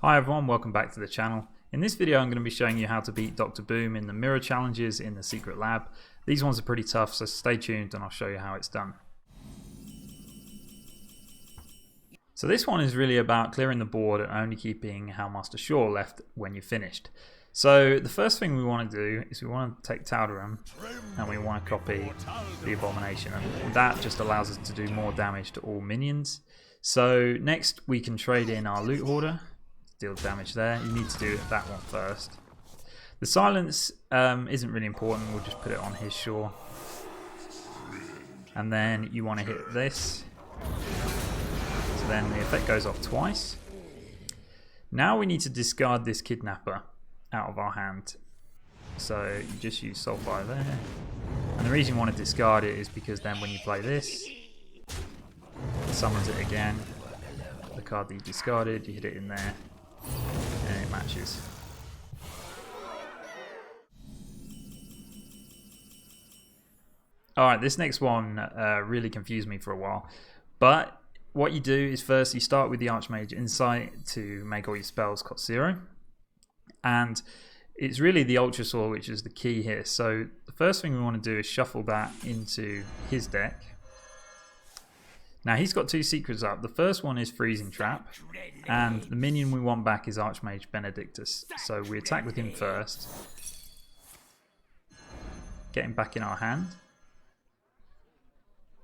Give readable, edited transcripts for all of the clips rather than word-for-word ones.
Hi everyone, welcome back to the channel. In this video I'm going to be showing you how to beat Dr. Boom in the mirror challenges in the secret lab. These ones are pretty tough, so stay tuned and I'll show you how it's done. So this one is really about clearing the board and only keeping Howlmaster Shaw left when you're finished. So the first thing we want to do is we want to take Tal'Daram and we want to copy the Abomination, and that just allows us to do more damage to all minions. So next we can trade in our Loot Hoarder, deal damage there. You need to do that one first. The silence isn't really important, we'll just put it on his Shaw. And then you want to hit this. So then the effect goes off twice. Now we need to discard this Kidnapper out of our hand. So you just use Soulfire there. And the reason you want to discard it is because then when you play this, it summons it again. The card that you discarded, you hit it in there, and it matches. Alright, this next one really confused me for a while. But what you do is first you start with the Archmage Insight to make all your spells cost 0. And it's really the Ultra Saw which is the key here. So the first thing we want to do is shuffle that into his deck. Now he's got two secrets up. The first one is Freezing Trap, and the minion we want back is Archmage Benedictus. So we attack with him first, get him back in our hand.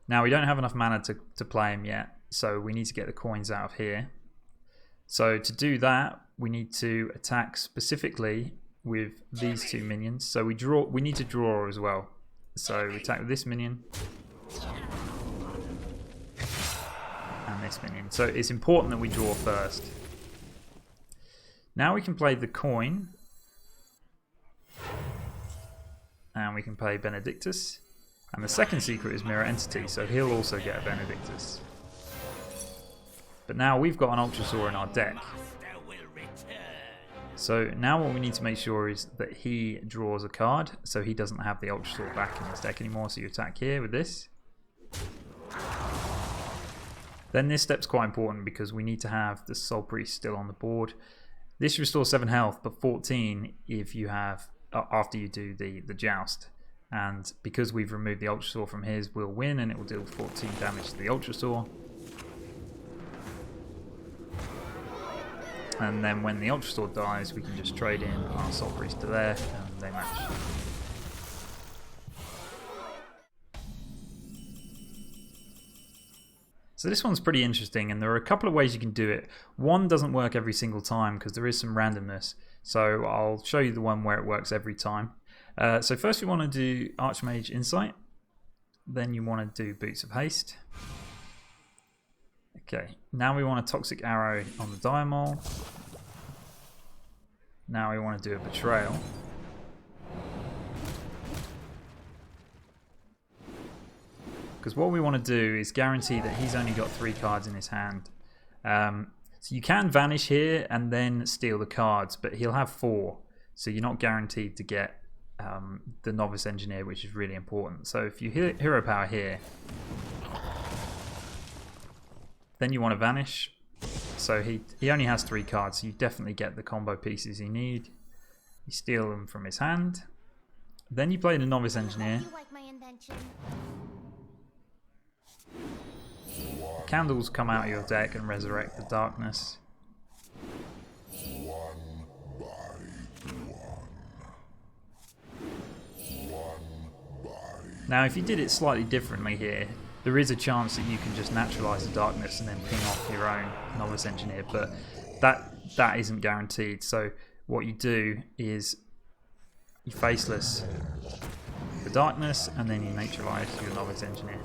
Now we don't have enough mana to play him yet, so we need to get the coins out of here. So to do that, we need to attack specifically with these two minions. So we need to draw as well. So we attack with this minion and this minion. So it's important that we draw first. Now we can play the coin, and we can play Benedictus. And the second secret is Mirror Entity, so he'll also get a Benedictus. But now we've got an Ultra Saw in our deck. So now what we need to make sure is that he draws a card, so he doesn't have the Ultra Saw back in his deck anymore. So you attack here with this. Then this step's quite important because we need to have the Soul Priest still on the board. This restores 7 health, but 14 if you have after you do the joust. And because we've removed the Ultra Saw from his, we'll win, and it will deal 14 damage to the Ultra Saw. And then when the Ultra Saw dies, we can just trade in our Soul Priest to there, and they match. So this one's pretty interesting, and there are a couple of ways you can do it. One doesn't work every single time because there is some randomness. So I'll show you the one where it works every time. So first we want to do Archmage Insight. Then you want to do Boots of Haste. Okay, now we want a Toxic Arrow on the Diamol. Now we want to do a Betrayal. Because what we want to do is guarantee that he's only got 3 cards in his hand. So you can vanish here and then steal the cards, but he'll have 4. So you're not guaranteed to get the Novice Engineer, which is really important. So if you hit Hero Power here, then you want to vanish. So he only has 3 cards, so you definitely get the combo pieces you need. You steal them from his hand. Then you play the Novice Engineer. Candles come out of your deck and resurrect the darkness. Now if you did it slightly differently here, there is a chance that you can just naturalize the darkness and then ping off your own Novice Engineer, but that isn't guaranteed. So what you do is you faceless the darkness and then you neutralize your Novice Engineer.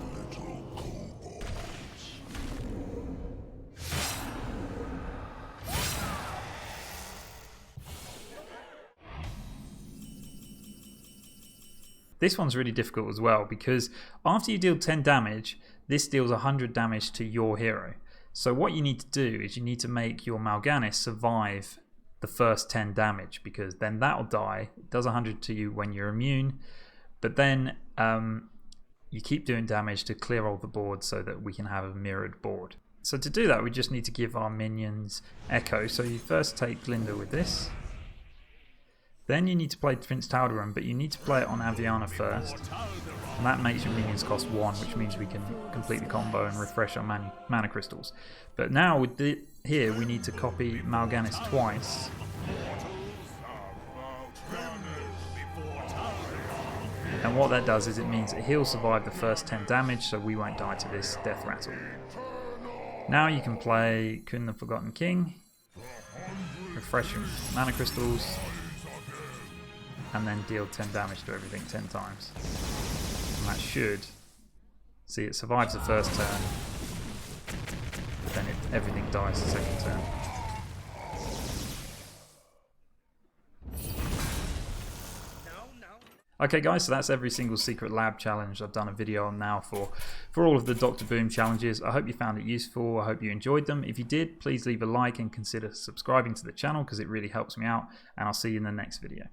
This one's really difficult as well because after you deal 10 damage, this deals 100 damage to your hero. So what you need to do is you need to make your Mal'Ganis survive the first 10 damage, because then that'll die. It does 100 to you when you're immune, but then you keep doing damage to clear all the board so that we can have a mirrored board. So to do that, we just need to give our minions Echo. So you first take Glinda with this. Then you need to play Prince Taldaram, but you need to play it on Aviana first. And that makes your minions cost 1, which means we can complete the combo and refresh our mana crystals. But now with here, we need to copy Mal'Ganis twice. And what that does is it means that he'll survive the first 10 damage, so we won't die to this Death Rattle. Now you can play Kun the Forgotten King, refresh your mana crystals, and then deal 10 damage to everything 10 times. And that should, see, it survives the first turn, then everything dies the second turn. Okay guys, so that's every single Secret Lab challenge I've done a video on now for all of the Dr. Boom challenges. I hope you found it useful, I hope you enjoyed them. If you did, please leave a like and consider subscribing to the channel because it really helps me out, and I'll see you in the next video.